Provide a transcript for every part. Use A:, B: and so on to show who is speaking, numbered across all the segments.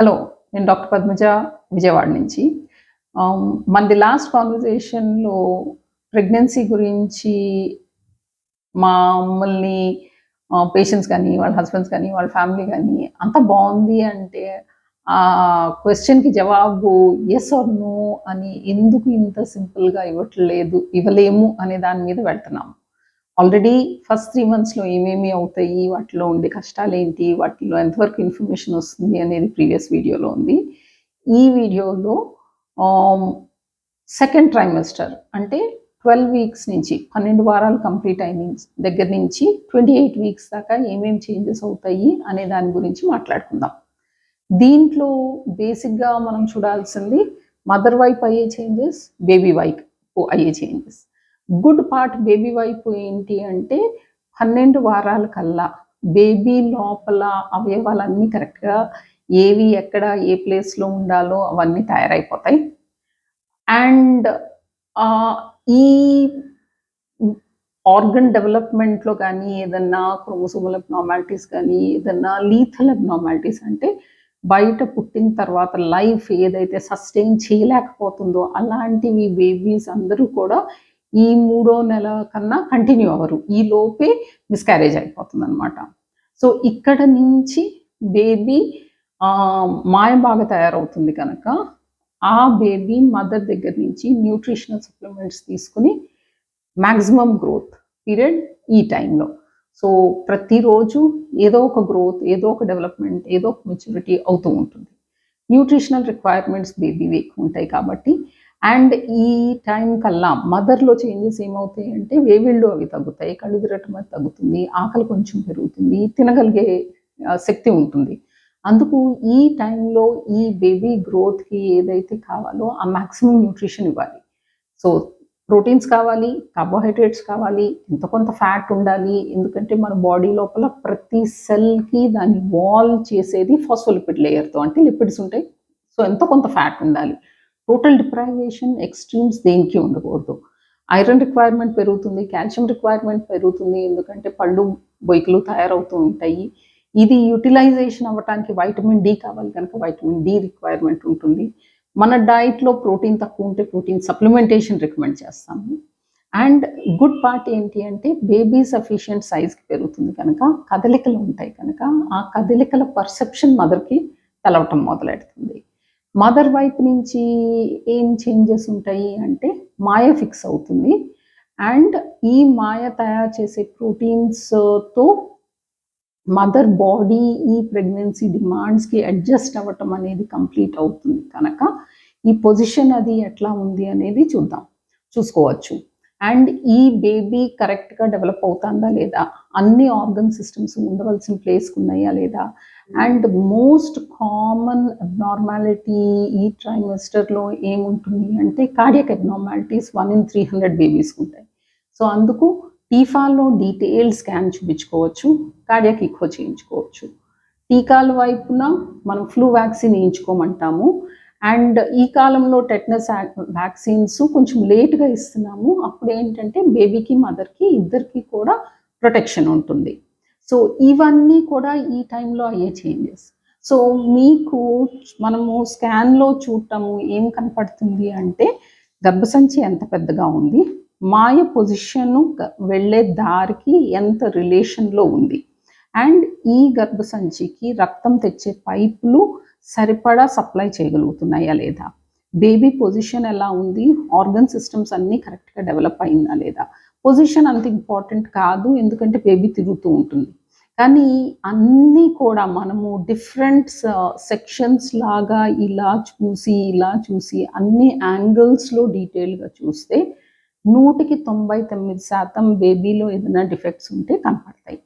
A: Hello. నేను doctor Padmaja Vijayawada నుంచి. మనది లాస్ట్ కాన్వర్జేషన్‌లో ప్రెగ్నెన్సీ గురించి మమ్మల్ని పేషెంట్స్ గానీ, వాళ్ళ హస్బెండ్స్ గానీ, వాళ్ళ ఫ్యామిలీ గానీ అంతా బావుంది అంటే క్వెషన్‌కి జవాబు యెస్ ఆర్ నో అని ఎందుకు ఇంత సింపుల్‌గా ఇవ్వలేము అనే దాని మీద వెళ్తున్నాం. ఆల్రెడీ ఫస్ట్ 3 మంత్స్‌లో ఏమేమి అవుతాయి, వాటిలో ఉండే కష్టాలేంటి, వాటిలో ఎంతవరకు ఇన్ఫర్మేషన్ వస్తుంది అనేది ప్రీవియస్ వీడియోలో ఉంది. ఈ వీడియోలో ఆహ్, సెకండ్ ట్రైమెస్టర్ అంటే 12 వీక్స్ నుంచి 12 వారాలు కంప్లీట్ అయిన దగ్గర నుంచి 28 వీక్స్ దాకా ఏమేమి చేంజెస్ అవుతాయి అనే దాని గురించి మాట్లాడుకుందాం. దీంట్లో బేసిక్‌గా మనం చూడాల్సింది మదర్ వైపు అయ్యే చేంజెస్, బేబీ వైపు అయ్యే చేంజెస్. గుడ్ పార్ట్ బేబీ వైపు ఏంటి అంటే 12 వారాల కల్లా బేబీ లోపల అవయవాలన్నీ కరెక్ట్‌గా ఏవి ఎక్కడ ఏ ప్లేస్‌లో ఉండాలో అవన్నీ తయారైపోతాయి. అండ్ ఈ ఆర్గన్ డెవలప్‌మెంట్‌లో కానీ ఏదన్నా క్రోమోసోమల్ అబ్నార్మాలిటీస్ కానీ ఏదన్నా లీథల్ అబ్నార్మాలిటీస్ అంటే బయట పుట్టిన తర్వాత లైఫ్ ఏదైతే సస్టైన్ చేయలేకపోతుందో అలాంటివి బేబీస్ అందరూ కూడా ఈ మూడో నెల కన్నా కంటిన్యూ అవ్వరు. ఈ లోపే మిస్‌క్యారేజ్ అయిపోతుందనమాట. సో ఇక్కడ నుంచి బేబీ మాయ బాగా తయారవుతుంది కనుక ఆ బేబీ మదర్ దగ్గర నుంచి న్యూట్రిషనల్ సప్లిమెంట్స్ తీసుకొని మాక్సిమం గ్రోత్ పీరియడ్ ఈ టైంలో. సో ప్రతిరోజు ఏదో ఒక గ్రోత్, ఏదో ఒక డెవలప్మెంట్, ఏదో ఒక మెచ్యూరిటీ అవుతూ ఉంటుంది. న్యూట్రిషనల్ రిక్వైర్మెంట్స్ బేబీవి ఎక్కువ ఉంటాయి కాబట్టి. అండ్ ఈ టైం కల్లా మదర్‌లో చేంజెస్ ఏమవుతాయి అంటే వేవిళ్ళు అవి తగ్గుతాయి, కళ్ళు తిరగటం అది తగ్గుతుంది, ఆకలి కొంచెం పెరుగుతుంది, తినగలిగే శక్తి ఉంటుంది. అందుకు ఈ టైంలో ఈ బేబీ గ్రోత్‌కి ఏదైతే కావాలో ఆ మాక్సిమం న్యూట్రిషన్ ఇవ్వాలి. సో ప్రోటీన్స్ కావాలి, కార్బోహైడ్రేట్స్ కావాలి, ఎంతో కొంత ఫ్యాట్ ఉండాలి. ఎందుకంటే మన బాడీ లోపల ప్రతి సెల్‌కి దాన్ని వాల్ చేసేది ఫాస్ఫోలిపిడ్ లేయర్‌తో, అంటే లిపిడ్స్ ఉంటాయి. సో ఎంతో కొంత ఫ్యాట్ ఉండాలి. టోటల్ డిప్రైవేషన్, ఎక్స్‌ట్రీమ్స్ దేనికి ఉండకూడదు. ఐరన్ రిక్వైర్మెంట్ పెరుగుతుంది, కాల్షియం రిక్వైర్మెంట్ పెరుగుతుంది. ఎందుకంటే పళ్ళు, బొయ్కులు తయారవుతూ ఉంటాయి. ఇది యుటిలైజేషన్ అవ్వటానికి వైటమిన్ డి కావాలి కనుక వైటమిన్ డి రిక్వైర్మెంట్ ఉంటుంది. మన డైట్‌లో ప్రోటీన్ తక్కువ ఉంటే ప్రోటీన్ సప్లిమెంటేషన్ రికమెండ్ చేస్తాము. అండ్ గుడ్ పార్ట్ ఏంటి అంటే బేబీ సఫిషియంట్ సైజ్‌కి పెరుగుతుంది కనుక కదలికలు ఉంటాయి కనుక ఆ కదలికల పర్సెప్షన్ మదర్‌కి తెలవటం మొదలెడుతుంది. మదర్ వైపు నుంచి ఏం చేంజెస్ ఉంటాయి అంటే మాయ ఫిక్స్ అవుతుంది. అండ్ ఈ మాయ తయారు చేసే ప్రోటీన్స్‌తో మదర్ బాడీ ఈ ప్రెగ్నెన్సీ డిమాండ్స్‌కి అడ్జస్ట్ అవ్వటం అనేది కంప్లీట్ అవుతుంది కనుక ఈ పొజిషన్ అది ఎట్లా ఉంది అనేది చూసుకోవచ్చు. అండ్ ఈ బేబీ కరెక్ట్‌గా డెవలప్ అవుతుందా లేదా, అన్ని ఆర్గన్ సిస్టమ్స్ ఉండవలసిన ప్లేస్‌కి ఉన్నాయా లేదా, అండ్ మోస్ట్ కామన్ అబ్నార్మాలిటీ ఈ ట్రైమెస్టర్‌లో ఏముంటుంది అంటే కార్డియాక్ అబ్నార్మాలిటీస్ 1 in 300 బేబీస్‌కి ఉంటాయి. సో అందుకు టీఫాలో డీటెయిల్డ్ స్కాన్ చూపించుకోవచ్చు, కార్డియాక్ ఈకో చేయించుకోవచ్చు. టీకాల వైపున మనం ఫ్లూ వ్యాక్సిన్ వేయించుకోమంటాము. అండ్ ఈ కాలంలో టెటనస్ వ్యాక్సిన్స్ కొంచెం లేట్‌గా ఇస్తున్నాము. అప్పుడు ఏంటంటే బేబీకి, మదర్‌కి ఇద్దరికి కూడా ప్రొటెక్షన్ ఉంటుంది. సో ఇవన్నీ కూడా ఈ టైంలో అయ్యే చేంజెస్. సో మీకు మనము స్కాన్‌లో చూడటము ఏం కనపడుతుంది అంటే గర్భసంచి ఎంత పెద్దగా ఉంది, మాయ పొజిషను వెళ్ళే దారికి ఎంత రిలేషన్‌లో ఉంది, అండ్ ఈ గర్భసంచికి రక్తం తెచ్చే పైపులు సరిపడా సప్లై చేయగలుగుతున్నాయా లేదా, బేబీ పొజిషన్ ఎలా ఉంది, ఆర్గన్ సిస్టమ్స్ అన్నీ కరెక్ట్‌గా డెవలప్ అయిందా లేదా. పొజిషన్ అంత ఇంపార్టెంట్ కాదు, ఎందుకంటే బేబీ తిరుగుతూ ఉంటుంది. కానీ అన్నీ కూడా మనము డిఫరెంట్ సెక్షన్స్ లాగా ఇలా చూసి అన్ని యాంగిల్స్‌లో డీటెయిల్‌గా చూస్తే 100కి 99% బేబీలో ఏదైనా డిఫెక్ట్స్ ఉంటే కనపడతాయి.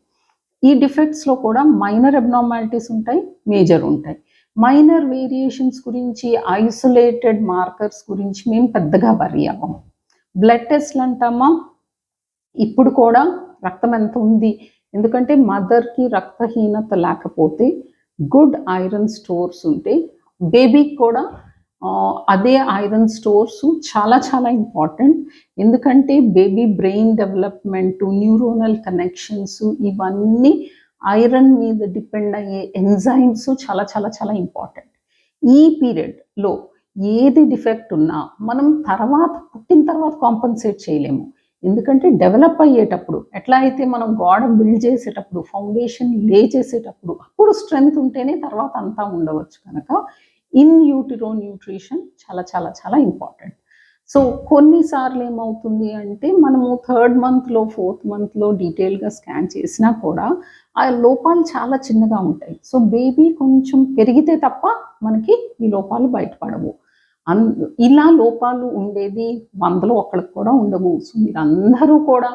A: ఈ డిఫెక్ట్స్‌లో కూడా మైనర్ అబ్నార్మాలిటీస్ ఉంటాయి, మేజర్ ఉంటాయి. మైనర్ వేరియేషన్స్ గురించి, ఐసోలేటెడ్ మార్కర్స్ గురించి మేము పెద్దగా వర్రీ అవ్వము. బ్లడ్ టెస్ట్‌లు అంటామా, ఇప్పుడు కూడా రక్తం ఎంత ఉంది, ఎందుకంటే మదర్‌కి రక్తహీనత లేకపోతే గుడ్ ఐరన్ స్టోర్స్ ఉంటే బేబీకి కూడా అదే ఐరన్ స్టోర్స్ చాలా చాలా ఇంపార్టెంట్. ఎందుకంటే baby brain development, neuronal connections ఇవన్నీ ఐరన్ మీద డిపెండ్ అయ్యే ఎంజైమ్స్ చాలా చాలా చాలా ఇంపార్టెంట్. ఈ పీరియడ్లో ఏది డిఫెక్ట్ ఉన్నా మనం పుట్టిన తర్వాత కాంపన్సేట్ చేయలేము. ఎందుకంటే డెవలప్ అయ్యేటప్పుడు ఎట్లా అయితే మనం గోడ బిల్డ్ చేసేటప్పుడు, ఫౌండేషన్ లే చేసేటప్పుడు అప్పుడు స్ట్రెంగ్త్ ఉంటేనే తర్వాత అంతా ఉండవచ్చు కనుక ఇన్ యూటిరో న్యూట్రిషన్ చాలా చాలా చాలా ఇంపార్టెంట్. సో కొన్నిసార్లు ఏమవుతుంది అంటే మనము 3rd మంత్లో 4th మంత్లో డీటెయిల్గా స్కాన్ చేసినా కూడా ఆ లోపాలు చాలా చిన్నగా ఉంటాయి. సో బేబీ కొంచెం పెరిగితే తప్ప మనకి ఈ లోపాలు బయటపడవు. ఇలా లోపాలు ఉండేది 100లో ఒకళ్ళకి కూడా ఉండవు. సో మీరందరూ కూడా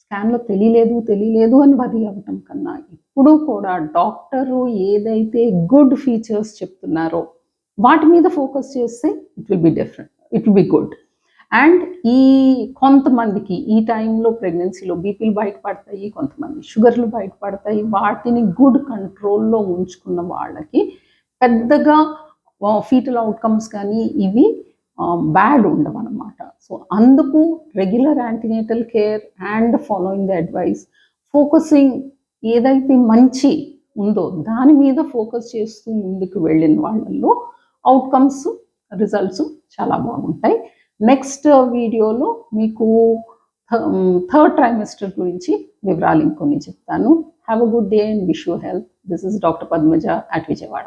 A: స్కాన్‌లో తెలియలేదు అని వరీ అవ్వటం కన్నా ఇప్పుడు కూడా డాక్టరు ఏదైతే గుడ్ ఫీచర్స్ చెప్తున్నారో వాటి మీద ఫోకస్ చేస్తే it will be good. And ఈ కొంతమందికి ఈ టైంలో ప్రెగ్నెన్సీలో బీపీలు బయటపడతాయి, కొంతమంది షుగర్లు బయటపడతాయి. వాటిని గుడ్ కంట్రోల్‌లో ఉంచుకున్న వాళ్ళకి పెద్దగా ఫీటల్ అవుట్కమ్స్ కానీ ఇవి బ్యాడ్ ఉండవన్నమాట. సో అందుకు regular antenatal care and following the advice, focusing ఏదైతే మంచి ఉందో దాని మీద ఫోకస్ చేస్తూ ముందుకు వెళ్ళిన వాళ్ళల్లో అవుట్కమ్స్ రిజల్ట్స్ చాలా బాగుంటాయి. నెక్స్ట్ వీడియోలో మీకు 3rd ట్రైమెస్టర్ గురించి వివరాలు ఇంకొన్ని చెప్తాను. Have a good day and wish you health. This is doctor Padmaja at Vijayawada.